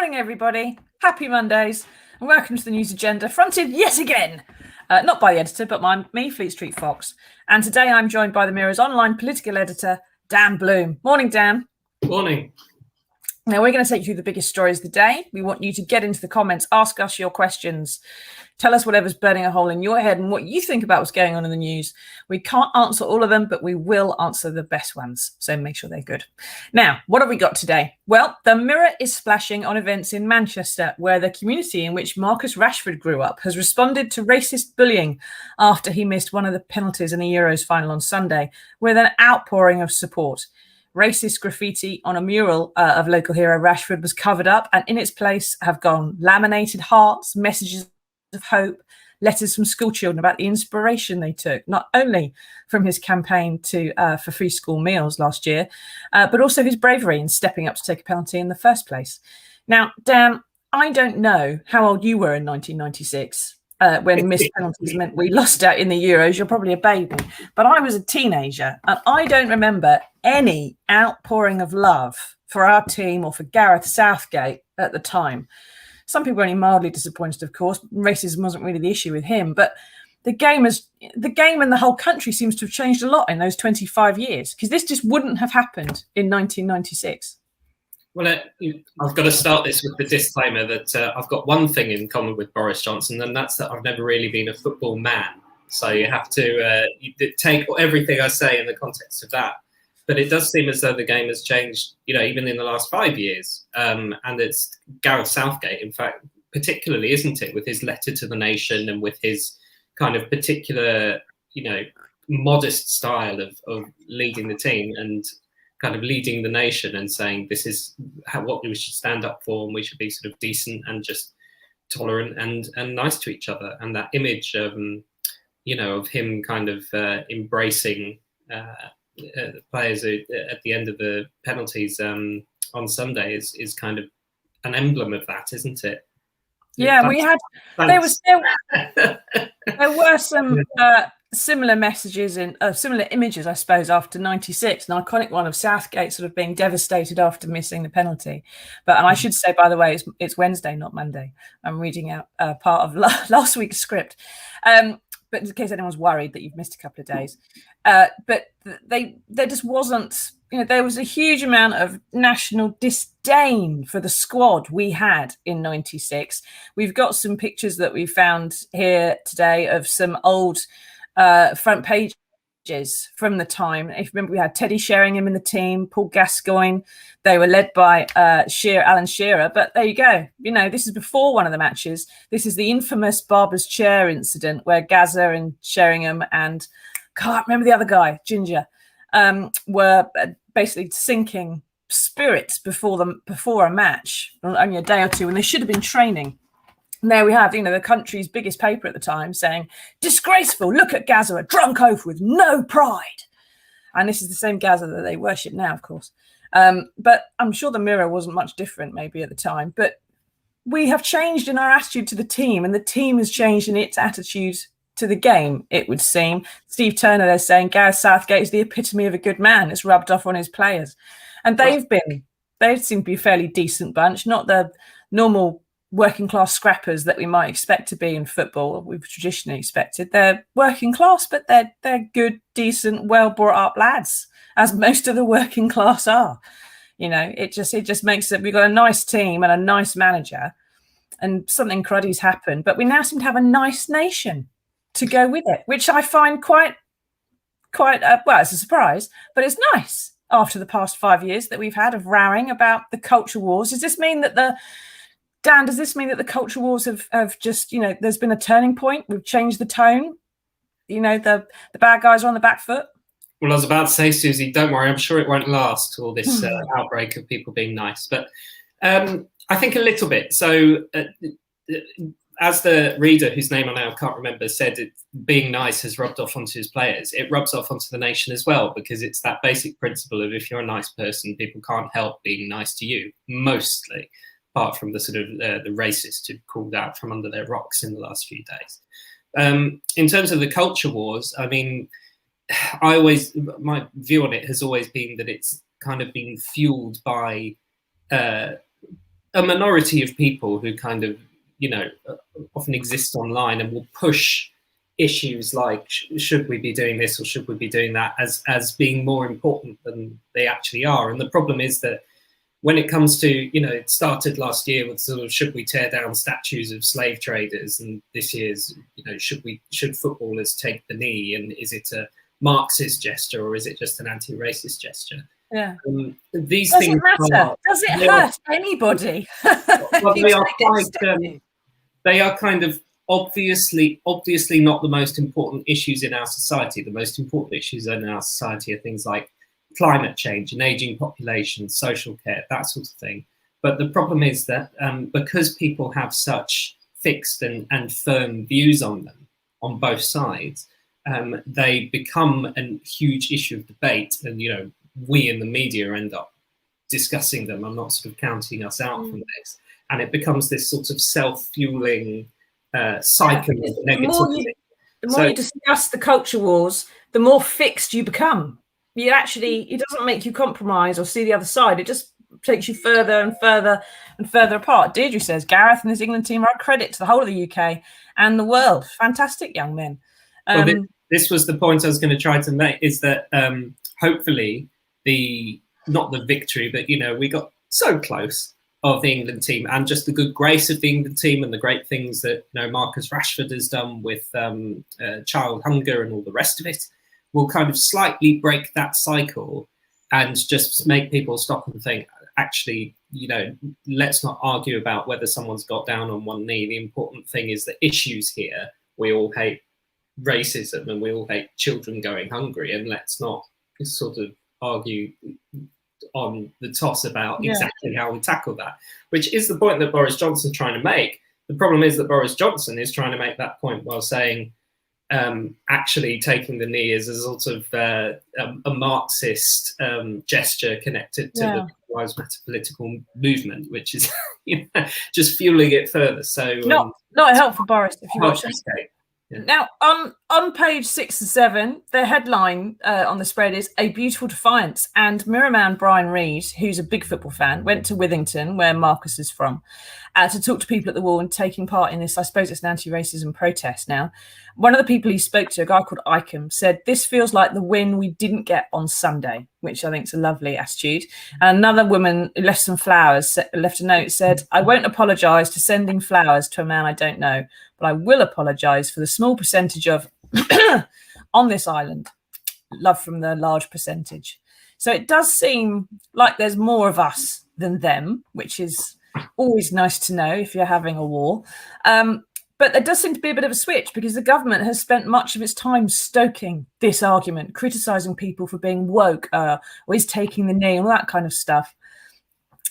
morning, everybody. Happy Mondays, and welcome to the news agenda, fronted yet again, not by the editor, but by me, Fleet Street Fox. And today I'm joined by the Mirror's online political editor, Dan Bloom. Morning, Dan. Morning. Now, we're going to take you through the biggest stories of the day. We want you to get into the comments, ask us your questions, tell us whatever's burning a hole in your head and what you think about what's going on in the news. We can't answer all of them, but we will answer the best ones. So make sure they're good. Now, what have we got today? Well, the Mirror is splashing on events in Manchester, where the community in which Marcus Rashford grew up has responded to racist bullying after he missed one of the penalties in the Euros final on Sunday, with an outpouring of support. Racist graffiti on a mural of local hero Rashford was covered up, and in its place have gone laminated hearts, messages of hope, letters from school children about the inspiration they took, not only from his campaign for free school meals last year, but also his bravery in stepping up to take a penalty in the first place. Now, Dan, I don't know how old you were in 1996. When missed penalties meant we lost out in the Euros. You're probably a baby, but I was a teenager, and I don't remember any outpouring of love for our team or for Gareth Southgate at the time. Some people were only mildly disappointed, of course. Racism wasn't really the issue with him, but the game and the whole country seems to have changed a lot in those 25 years, because this just wouldn't have happened in 1996. Well, I've got to start this with the disclaimer that I've got one thing in common with Boris Johnson, and that's that I've never really been a football man. So you have to take everything I say in the context of that. But it does seem as though the game has changed, even in the last 5 years. And it's Gareth Southgate, in fact, particularly, isn't it, with his letter to the nation and with his kind of particular, modest style of leading the team and kind of leading the nation and saying this is what we should stand up for, and we should be sort of decent and just tolerant and nice to each other. And that image, of him kind of embracing the players at the end of the penalties on Sunday is kind of an emblem of that, isn't it? Yeah, there were some similar messages and similar images, I suppose, after 96, an iconic one of Southgate sort of being devastated after missing the penalty. And I should say, by the way, it's Wednesday, not Monday. I'm reading out part of last week's script. But in case anyone's worried that you've missed a couple of days. But there just wasn't, there was a huge amount of national disdain for the squad we had in 96. We've got some pictures that we found here today of some old front pages from the time. If you remember, we had Teddy Sheringham in the team, Paul Gascoigne. They were led by Alan Shearer. But there you go. This is before one of the matches. This is the infamous Barber's Chair incident where Gazza and Sheringham and can't remember the other guy, Ginger, were basically sinking spirits before a match, only a day or two, when they should have been training. And there we have, the country's biggest paper at the time saying, disgraceful, look at Gaza, a drunk oaf with no pride. And this is the same Gaza that they worship now, of course. But I'm sure the Mirror wasn't much different maybe at the time. But we have changed in our attitude to the team, and the team has changed in its attitude to the game, it would seem. Steve Turner, they're saying, Gareth Southgate is the epitome of a good man. It's rubbed off on his players. And they seem to be a fairly decent bunch, not the normal working class scrappers that we might expect to be in football. We've traditionally expected. They're working class, but they're good, decent, well brought up lads, as most of the working class are. It just makes it. We've got a nice team and a nice manager, and something cruddy's happened. But we now seem to have a nice nation to go with it, which I find quite it's a surprise, but it's nice after the past 5 years that we've had of rowing about the culture wars. Does this mean that the culture wars have just, there's been a turning point? We've changed the tone? The bad guys are on the back foot? Well, I was about to say, Susie, don't worry, I'm sure it won't last, all this outbreak of people being nice. But I think a little bit. So as the reader, whose name I now can't remember, said, being nice has rubbed off onto his players. It rubs off onto the nation as well, because it's that basic principle of if you're a nice person, people can't help being nice to you, mostly, apart from the sort of the racists who've crawled out from under their rocks in the last few days. In terms of the culture wars, I mean, my view on it has always been that it's kind of been fueled by a minority of people who kind of, often exist online and will push issues like should we be doing this or should we be doing that as being more important than they actually are. And the problem is that when it comes to, it started last year with sort of should we tear down statues of slave traders, and this year's, should footballers take the knee, and is it a Marxist gesture or is it just an anti-racist gesture? Yeah. These Does things it matter? Does it hurt anybody? Well, they are kind of obviously not the most important issues in our society. The most important issues in our society are things like climate change, an aging population, social care, that sort of thing. But the problem is that because people have such fixed and firm views on them on both sides, they become a huge issue of debate. And, we in the media end up discussing them. I'm not sort of counting us out from this. And it becomes this sort of self-fueling cycle of negativity. The more you discuss the culture wars, the more fixed you become. It doesn't make you compromise or see the other side. It just takes you further and further and further apart. Deirdre says, Gareth and his England team are a credit to the whole of the UK and the world. Fantastic young men. Well, this was the point I was going to try to make, is that hopefully not the victory, but, we got so close of the England team, and just the good grace of the England team and the great things that, Marcus Rashford has done with child hunger and all the rest of it, will kind of slightly break that cycle and just make people stop and think, actually, let's not argue about whether someone's got down on one knee. The important thing is the issues here. We all hate racism and we all hate children going hungry, and let's not sort of argue on the toss about exactly how we tackle that, which is the point that Boris Johnson's trying to make. The problem is that Boris Johnson is trying to make that point while saying actually taking the knee is a sort of a Marxist gesture connected to the Lives Matter political movement, which is just fueling it further. So not helpful, Boris, if you watch this. Yeah. Now, on page 6 and 7, the headline on the spread is "A Beautiful Defiance." And Mirrorman Brian Reed, who's a big football fan, went to Withington, where Marcus is from, to talk to people at the wall and taking part in this. I suppose it's an anti-racism protest now. One of the people he spoke to, a guy called Icahn, said, "This feels like the win we didn't get on Sunday," which I think is a lovely attitude. And another woman who left some flowers, left a note, said, "I won't apologise for sending flowers to a man I don't know, but I will apologise for the small percentage of on this island. Love from the large percentage." So it does seem like there's more of us than them, which is always nice to know if you're having a war. But there does seem to be a bit of a switch, because the government has spent much of its time stoking this argument, criticising people for being woke or is taking the knee, all that kind of stuff.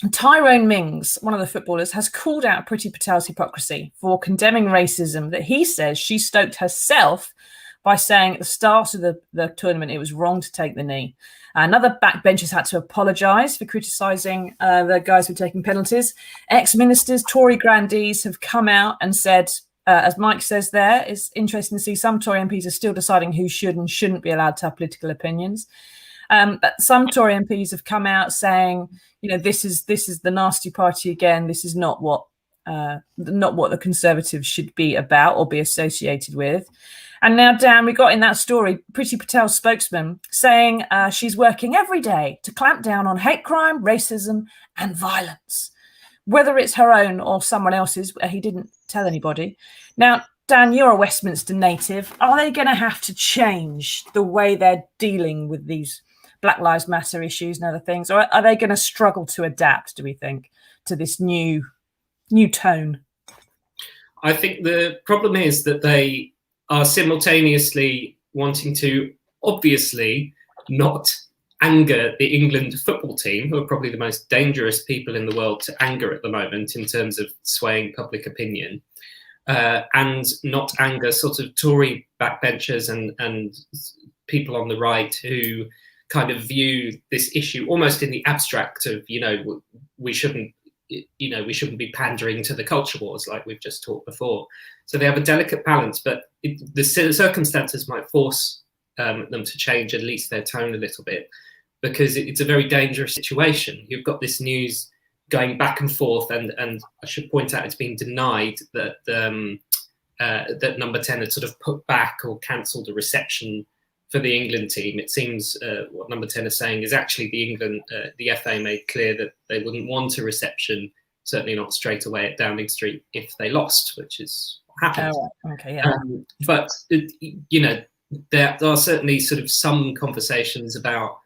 And Tyrone Mings, one of the footballers, has called out Priti Patel's hypocrisy for condemning racism that he says she stoked herself by saying at the start of the tournament it was wrong to take the knee. Another backbenchers had to apologise for criticising the guys who were taking penalties. Ex-ministers, Tory grandees have come out and said, as Mike says there, it's interesting to see some Tory MPs are still deciding who should and shouldn't be allowed to have political opinions. But some Tory MPs have come out saying, this is the nasty party again. This is not what the Conservatives should be about or be associated with. And now, Dan, we got in that story Priti Patel's spokesman saying she's working every day to clamp down on hate crime, racism, and violence, whether it's her own or someone else's. He didn't tell anybody. Now, Dan, you're a Westminster native. Are they going to have to change the way they're dealing with these Black Lives Matter issues and other things, or are they going to struggle to adapt, do we think, to this new tone? I think the problem is that they are simultaneously wanting to obviously not anger the England football team, who are probably the most dangerous people in the world to anger at the moment in terms of swaying public opinion, and not anger sort of Tory backbenchers and people on the right who kind of view this issue almost in the abstract of, we shouldn't be pandering to the culture wars like we've just talked before. So they have a delicate balance, but the circumstances might force them to change at least their tone a little bit, because it's a very dangerous situation. You've got this news going back and forth, and I should point out it's been denied that that Number 10 had sort of put back or cancelled a reception for the England team. It seems what Number 10 is saying is actually the FA made clear that they wouldn't want a reception, certainly not straight away at Downing Street if they lost, which is what happened. Oh, okay, yeah. But you know, there are certainly sort of some conversations about,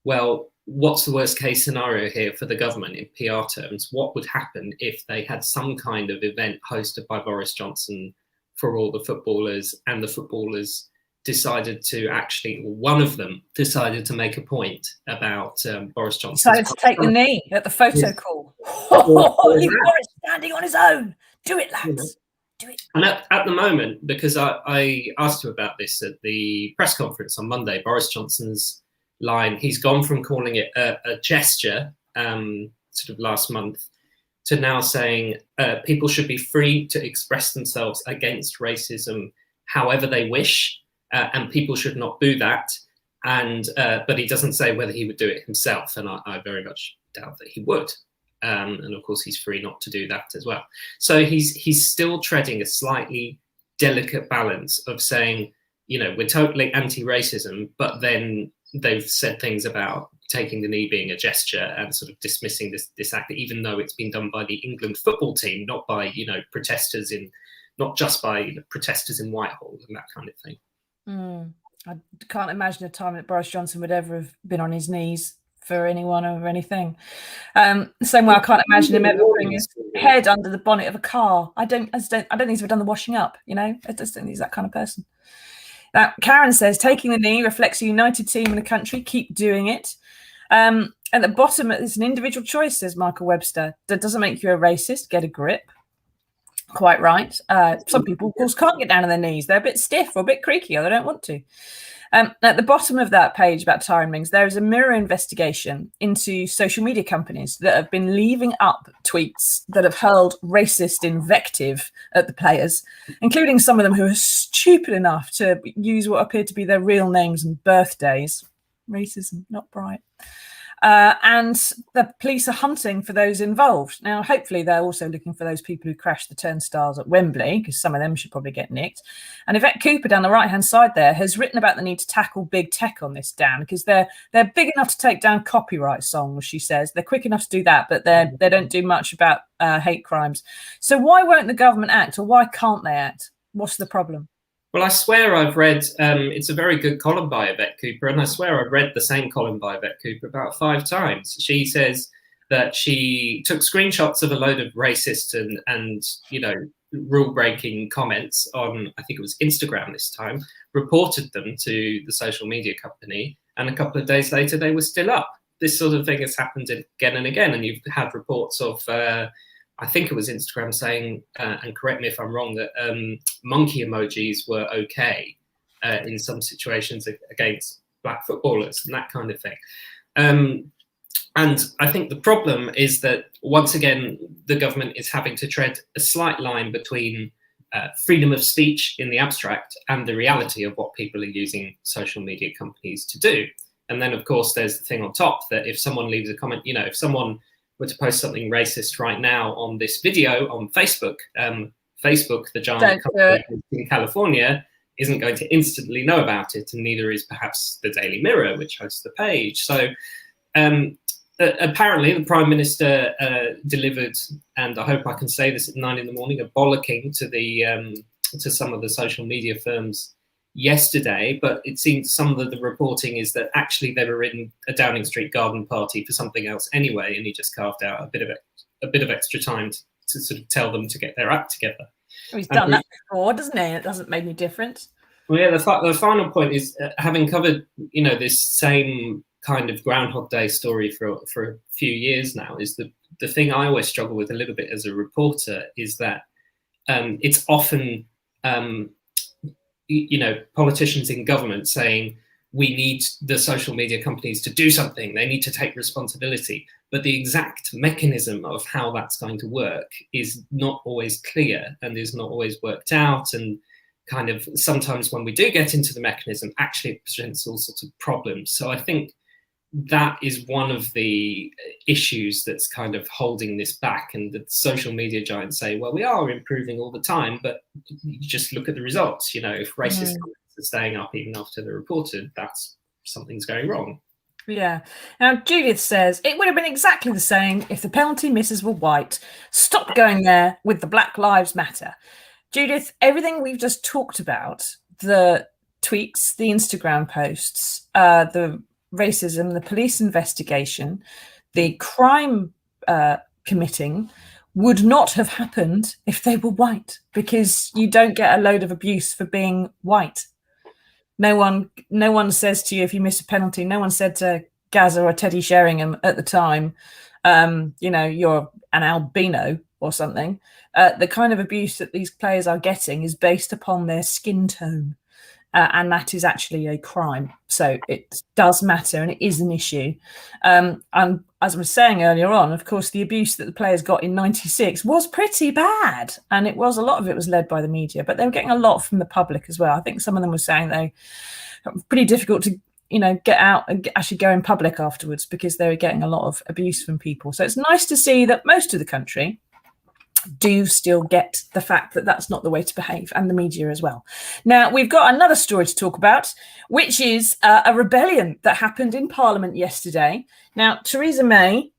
well, what's the worst case scenario here for the government in PR terms? What would happen if they had some kind of event hosted by Boris Johnson for all the footballers, and the footballers decided to actually, one of them decided to make a point about Boris Johnson. Decided to take the knee at the photo call. Leave Boris standing on his own. Do it, lads. Do it. And at the moment, because I asked you about this at the press conference on Monday, Boris Johnson's line, he's gone from calling it a gesture sort of last month to now saying people should be free to express themselves against racism however they wish, and people should not boo that. And but he doesn't say whether he would do it himself, and I very much doubt that he would. And of course, he's free not to do that as well. So he's still treading a slightly delicate balance of saying, you know, we're totally anti-racism, but then they've said things about taking the knee being a gesture and sort of dismissing this act, even though it's been done by the England football team, not by, you know, protesters not just by protesters in Whitehall and that kind of thing. I can't imagine a time that Boris Johnson would ever have been on his knees for anyone or anything. Same way I can't imagine him ever putting his head under the bonnet of a car. I don't think he's ever done the washing up, you know. I just don't think he's that kind of person. Now, Karen says, taking the knee reflects a united team in the country. Keep doing it. At the bottom, it's an individual choice, says Michael Webster. That doesn't make you a racist. Get a grip. Quite right. Some people, of course, can't get down on their knees. They're a bit stiff or a bit creaky, or they don't want to. At the bottom of that page about Tyrone Mings, there is a mirror investigation into social media companies that have been leaving up tweets that have hurled racist invective at the players, including some of them who are stupid enough to use what appear to be their real names and birthdays. Racism, not bright. And the police are hunting for those involved. Now, hopefully they're also looking for those people who crashed the turnstiles at Wembley, because some of them should probably get nicked. And Yvette Cooper down the right-hand side there has written about the need to tackle big tech on this, Dan, because they're big enough to take down copyright songs, she says. They're quick enough to do that, but they don't do much about hate crimes. So why won't the government act, or why can't they act? What's the problem? Well, I swear I've read, it's a very good column by Yvette Cooper, and I swear I've read the same column by Yvette Cooper about 5 times. She says that she took screenshots of a load of racist and you know, rule-breaking comments on, I think it was Instagram this time, reported them to the social media company, and a couple of days later they were still up. This sort of thing has happened again and again, and you've had reports of I think it was Instagram saying, and correct me if I'm wrong, that monkey emojis were okay in some situations against black footballers and that kind of thing. And I think the problem is that, once again, the government is having to tread a slight line between freedom of speech in the abstract and the reality of what people are using social media companies to do. And then, of course, there's the thing on top that if someone leaves a comment, you know, if someone were to post something racist right now on this video on Facebook, Facebook, the giant company in California, isn't going to instantly know about it, and neither is perhaps the Daily Mirror, which hosts the page. So apparently the Prime Minister delivered, and I hope I can say this at 9 in the morning, a bollocking to some of the social media firms yesterday, but it seems some of the reporting is that actually they were in a Downing Street garden party for something else anyway, and he just carved out a bit of extra time to sort of tell them to get their act together. Well, he's done that before, doesn't he? It doesn't make any difference. Well, yeah, the final point is, having covered, you know, this same kind of Groundhog Day story for a few years now, is the thing I always struggle with a little bit as a reporter is that it's often you know, politicians in government saying we need the social media companies to do something, they need to take responsibility, but the exact mechanism of how that's going to work is not always clear and is not always worked out, and kind of sometimes when we do get into the mechanism, actually it presents all sorts of problems. So I think that is one of the issues that's kind of holding this back. And the social media giants say, well, we are improving all the time, but you just look at the results. You know, if racist comments are staying up even after they're reported, that's something's going wrong. Yeah. Now, Judith says, it would have been exactly the same if the penalty misses were white. Stop going there with the Black Lives Matter. Judith, everything we've just talked about, the tweets, the Instagram posts, the racism, the police investigation, the crime committing would not have happened if they were white, because you don't get a load of abuse for being white. No one says to you if you miss a penalty. No one said to Gaza or Teddy Sheringham at the time, you know, you're an albino or something. The kind of abuse that these players are getting is based upon their skin tone. And that is actually a crime. So it does matter, and it is an issue. And as I was saying earlier on, of course, the abuse that the players got in '96 was pretty bad. And it was, a lot of it was led by the media, but they were getting a lot from the public as well. I think some of them were saying they were pretty difficult to, you know, get out and actually go in public afterwards because they were getting a lot of abuse from people. So it's nice to see that most of the country do still get the fact that that's not the way to behave, and the media as well. Now, we've got another story to talk about, which is a rebellion that happened in Parliament yesterday. Now, Theresa May,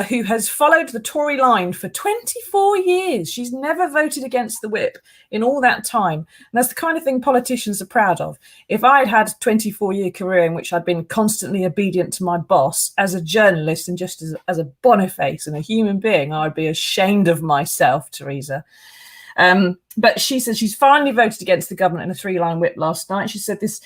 who has followed the Tory line for 24 years, she's never voted against the whip in all that time. And that's the kind of thing politicians are proud of. If I'd had a 24-year career in which I'd been constantly obedient to my boss as a journalist and just as a boniface and a human being, I'd be ashamed of myself, Theresa. But she said she's finally voted against the government in a 3-line whip last night. She said this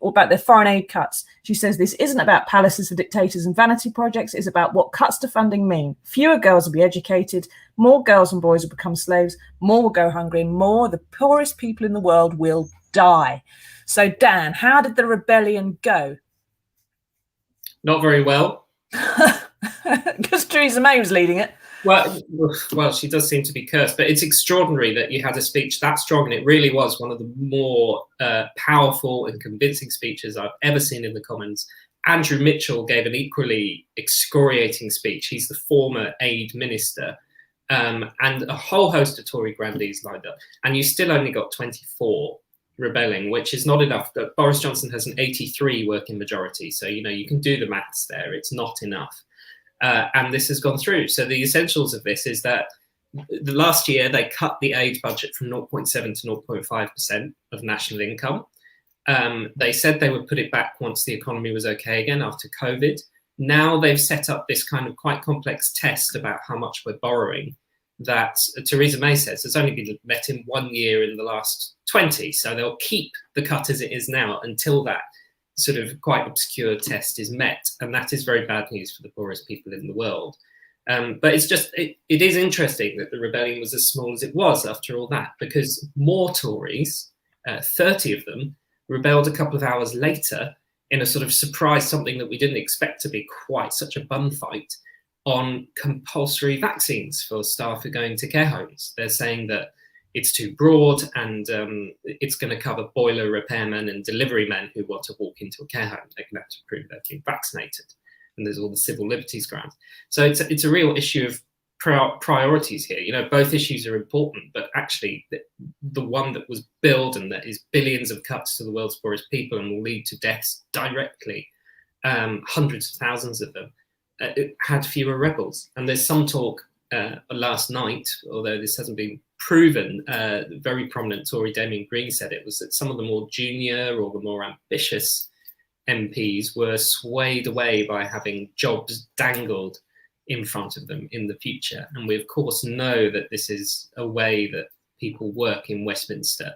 about their foreign aid cuts. She says this isn't about palaces for dictators and vanity projects. It's about what cuts to funding mean. Fewer girls will be educated. More girls and boys will become slaves. More will go hungry. And more, the poorest people in the world will die. So, Dan, how did the rebellion go? Not very well. Because Theresa May was leading it. Well, she does seem to be cursed, but it's extraordinary that you had a speech that strong, and it really was one of the more powerful and convincing speeches I've ever seen in the Commons. Andrew Mitchell gave an equally excoriating speech. He's the former aid minister, and a whole host of Tory grandees lined up, and you still only got 24 rebelling, which is not enough. Boris Johnson has an 83 working majority, so you know you can do the maths there. It's not enough. And this has gone through. So the essentials of this is that the last year they cut the aid budget from 0.7 to 0.5% of national income. They said they would put it back once the economy was okay again after COVID. Now they've set up this kind of quite complex test about how much we're borrowing that Theresa May says has only been met in 1 year in the last 20. So they'll keep the cut as it is now until that sort of quite obscure test is met, and that is very bad news for the poorest people in the world. But it's just, it is interesting that the rebellion was as small as it was after all that, because more Tories, 30 of them, rebelled a couple of hours later in a sort of surprise, something that we didn't expect to be quite such a bum fight, on compulsory vaccines for staff who are going to care homes. They're saying that it's too broad, and it's going to cover boiler repairmen and delivery men who want to walk into a care home. They're going to have to prove they're being vaccinated. And there's all the civil liberties grounds. So it's a real issue of priorities here. You know, both issues are important, but actually the one that was billed and that is billions of cuts to the world's poorest people and will lead to deaths directly, hundreds of thousands of them, it had fewer rebels. And there's some talk last night, although this hasn't been proven, very prominent Tory Damien Green said it was that some of the more junior or the more ambitious MPs were swayed away by having jobs dangled in front of them in the future. And we of course know that this is a way that people work in Westminster,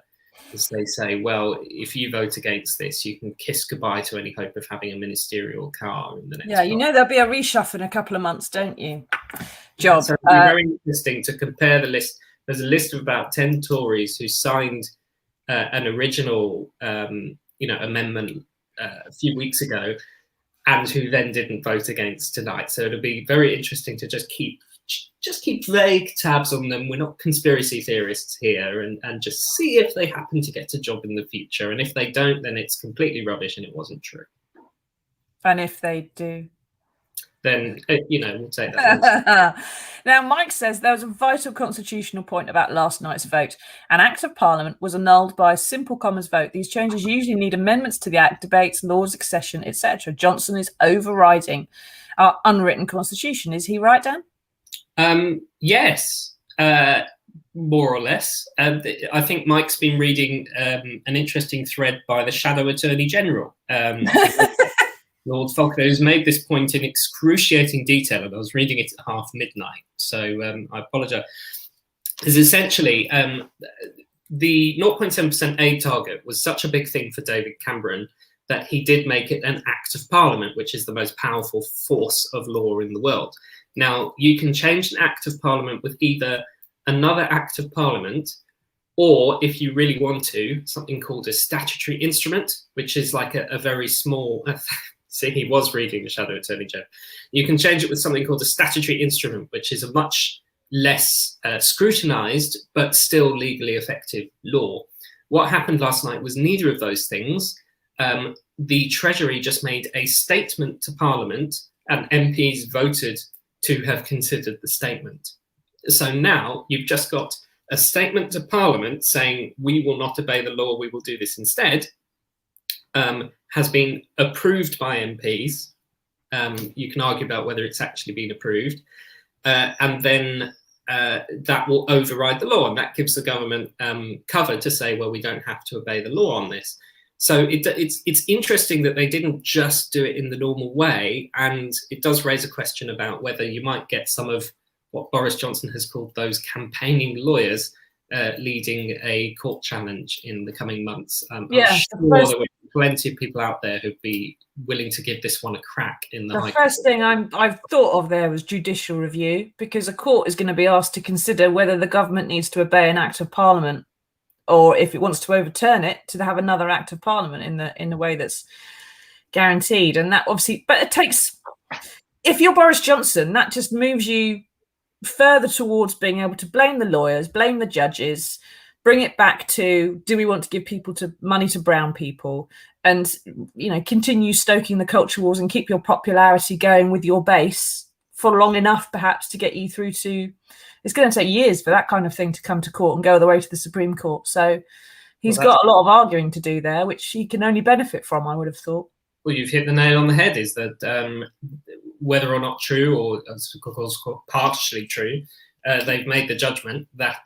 as they say, well, if you vote against this, you can kiss goodbye to any hope of having a ministerial car in the next. Yeah, you know there'll be a reshuffle in a couple of months, don't you? Job. So it'll be very interesting to compare the list. There's a list of about 10 Tories who signed an original, amendment a few weeks ago, and who then didn't vote against tonight. So it'll be very interesting to just keep vague tabs on them. We're not conspiracy theorists here, and just see if they happen to get a job in the future. And if they don't, then it's completely rubbish and it wasn't true. And if they do, then we'll take that. Now, Mike says there was a vital constitutional point about last night's vote. An Act of Parliament was annulled by a simple Commons vote. These changes usually need amendments to the Act, debates, laws, accession, etc. Johnson is overriding our unwritten constitution. Is he right, Dan? Yes, more or less. I think Mike's been reading an interesting thread by the Shadow Attorney General. Lord Falconer, who's made this point in excruciating detail, and I was reading it at midnight, so I apologise. Is essentially the 0.7% aid target was such a big thing for David Cameron that he did make it an Act of Parliament, which is the most powerful force of law in the world. Now, you can change an Act of Parliament with either another Act of Parliament, or if you really want to, something called a statutory instrument, which is like a very small... See, he was reading the Shadow Attorney General. You can change it with something called a statutory instrument, which is a much less scrutinised but still legally effective law. What happened last night was neither of those things. The Treasury just made a statement to Parliament, and MPs voted to have considered the statement. So now you've just got a statement to Parliament saying we will not obey the law, we will do this instead. Has been approved by MPs. You can argue about whether it's actually been approved. And then that will override the law. And that gives the government cover to say, well, we don't have to obey the law on this. So it's interesting that they didn't just do it in the normal way. And it does raise a question about whether you might get some of what Boris Johnson has called those campaigning lawyers leading a court challenge in the coming months. I'm sure there will be plenty of people out there who'd be willing to give this one a crack in the first thing I've thought of there was judicial review, because a court is going to be asked to consider whether the government needs to obey an Act of Parliament, or if it wants to overturn it, to have another Act of Parliament in the way that's guaranteed. And that obviously, but it takes, if you're Boris Johnson, that just moves you further towards being able to blame the lawyers, blame the judges, bring it back to, do we want to give money to brown people, and continue stoking the culture wars and keep your popularity going with your base for long enough perhaps to get you through to, it's going to take years for that kind of thing to come to court and go all the way to the Supreme Court. So he's got a lot of arguing to do there, which he can only benefit from, I would have thought. Well, you've hit the nail on the head, is that whether or not true, or as partially true, they've made the judgment that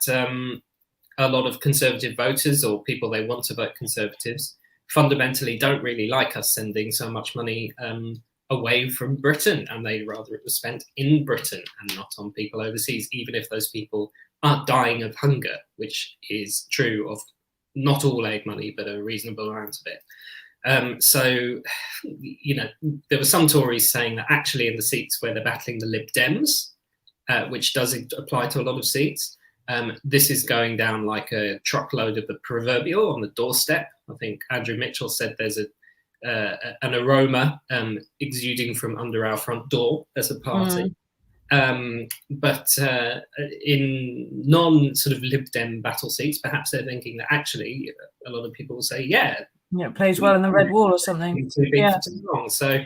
a lot of Conservative voters, or people they want to vote Conservatives, fundamentally don't really like us sending so much money away from Britain, and they'd rather it was spent in Britain and not on people overseas, even if those people aren't dying of hunger, which is true of not all aid money, but a reasonable amount of it. So, there were some Tories saying that actually in the seats where they're battling the Lib Dems, which does apply to a lot of seats, this is going down like a truckload of the proverbial on the doorstep. I think Andrew Mitchell said there's an aroma exuding from under our front door as a party. But in non-sort of Lib Dem battle seats, perhaps they're thinking that actually a lot of people will say, it plays well in the Red Wall or something. Too big for too long. So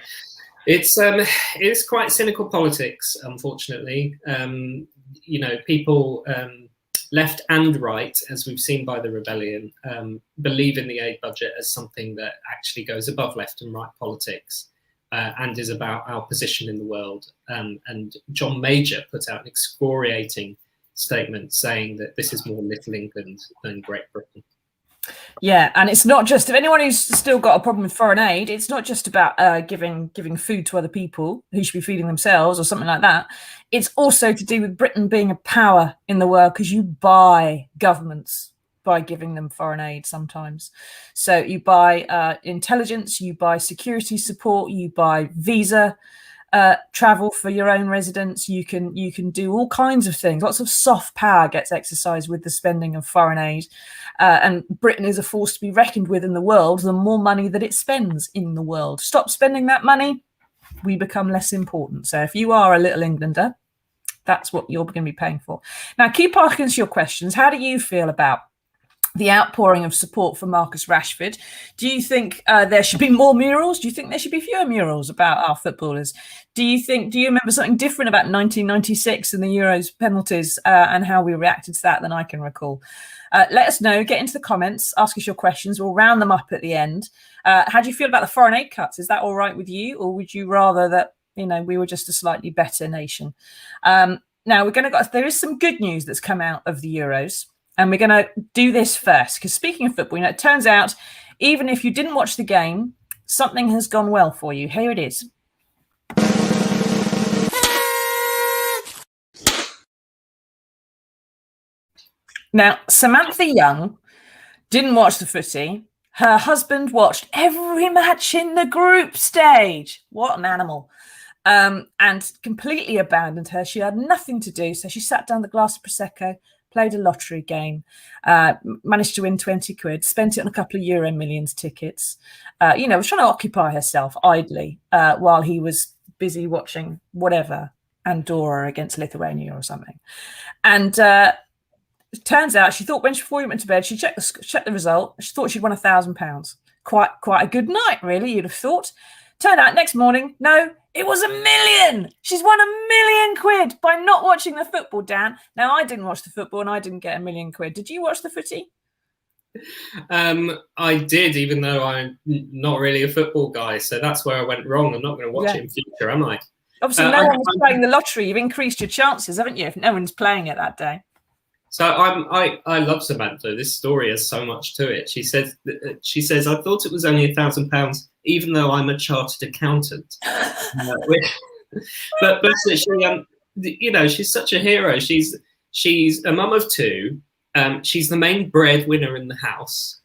it's quite cynical politics, unfortunately. People left and right, as we've seen by the rebellion, believe in the aid budget as something that actually goes above left and right politics and is about our position in the world. And John Major put out an excoriating statement saying that this is more Little England than Great Britain. Yeah, and it's not just, if anyone who's still got a problem with foreign aid, it's not just about giving food to other people who should be feeding themselves or something like that. It's also to do with Britain being a power in the world, because you buy governments by giving them foreign aid sometimes. So you buy intelligence, you buy security support, you buy visa travel for your own residents. You can do all kinds of things. Lots of soft power gets exercised with the spending of foreign aid. And Britain is a force to be reckoned with in the world. The more money that it spends in the world. Stop spending that money, we become less important. So if you are a Little Englander, that's what you're going to be paying for. Now, keep asking us your questions. How do you feel about the outpouring of support for Marcus Rashford. Do you think there should be more murals? Do you think there should be fewer murals about our footballers? Do you remember something different about 1996 and the Euros penalties and how we reacted to that than I can recall? Let us know. Get into the comments. Ask us your questions. We'll round them up at the end. How do you feel about the foreign aid cuts? Is that all right with you, or would you rather that we were just a slightly better nation? Now there is some good news that's come out of the Euros. And we're going to do this first, because speaking of football, it turns out, even if you didn't watch the game, something has gone well for you. Here it is. Now, Samantha Young didn't watch the footy. Her husband watched every match in the group stage. What an animal. And completely abandoned her. She had nothing to do, so she sat down with a glass of Prosecco, played a lottery game, managed to win 20 quid, spent it on a couple of Euro Millions tickets. Was trying to occupy herself idly while he was busy watching whatever, Andorra against Lithuania or something. And it turns out she thought before he went to bed, she checked the result. She thought she'd won £1,000. Quite a good night, really, you'd have thought. Turned out next morning, no, it was $1 million. She's won £1 million by not watching the football, Dan. Now, I didn't watch the football and I didn't get £1 million. Did you watch the footy? I did, even though I'm not really a football guy. So that's where I went wrong. I'm not going to watch it in future, am I? Obviously, no one was playing the lottery. You've increased your chances, haven't you, if no one's playing it that day? So I love Samantha. This story has so much to it. She says, I thought it was only £1,000, even though I'm a chartered accountant. But she's such a hero. She's a mum of two. She's the main breadwinner in the house.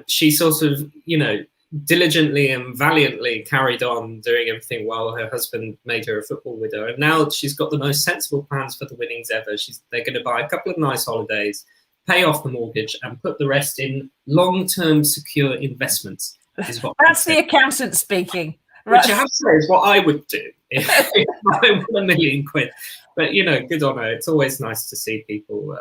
She sort of, diligently and valiantly carried on doing everything while her husband made her a football widow. And now she's got the most sensible plans for the winnings ever. They're going to buy a couple of nice holidays, pay off the mortgage, and put the rest in long-term secure investments. That's the accountant speaking. Which I have to say is what I would do if I won £1 million. But, good on her. It's always nice to see people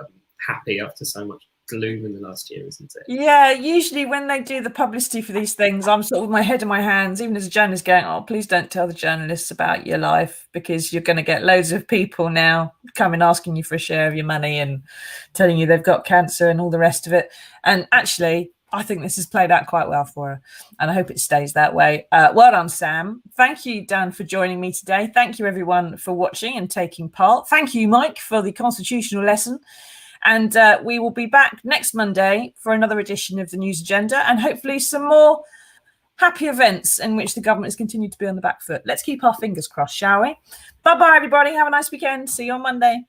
happy after so much gloom in the last year, isn't it? Yeah, usually when they do the publicity for these things, I'm sort of with my head in my hands, even as a journalist, going, oh, please don't tell the journalists about your life, because you're going to get loads of people now coming asking you for a share of your money and telling you they've got cancer and all the rest of it. And actually, I think this has played out quite well for her, and I hope it stays that way. Well done, Sam. Thank you, Dan, for joining me today. Thank you, everyone, for watching and taking part. Thank you, Mike, for the constitutional lesson. And we will be back next Monday for another edition of the News Agenda, and hopefully some more happy events in which the government has continued to be on the back foot. Let's keep our fingers crossed, shall we? Bye-bye, everybody. Have a nice weekend. See you on Monday.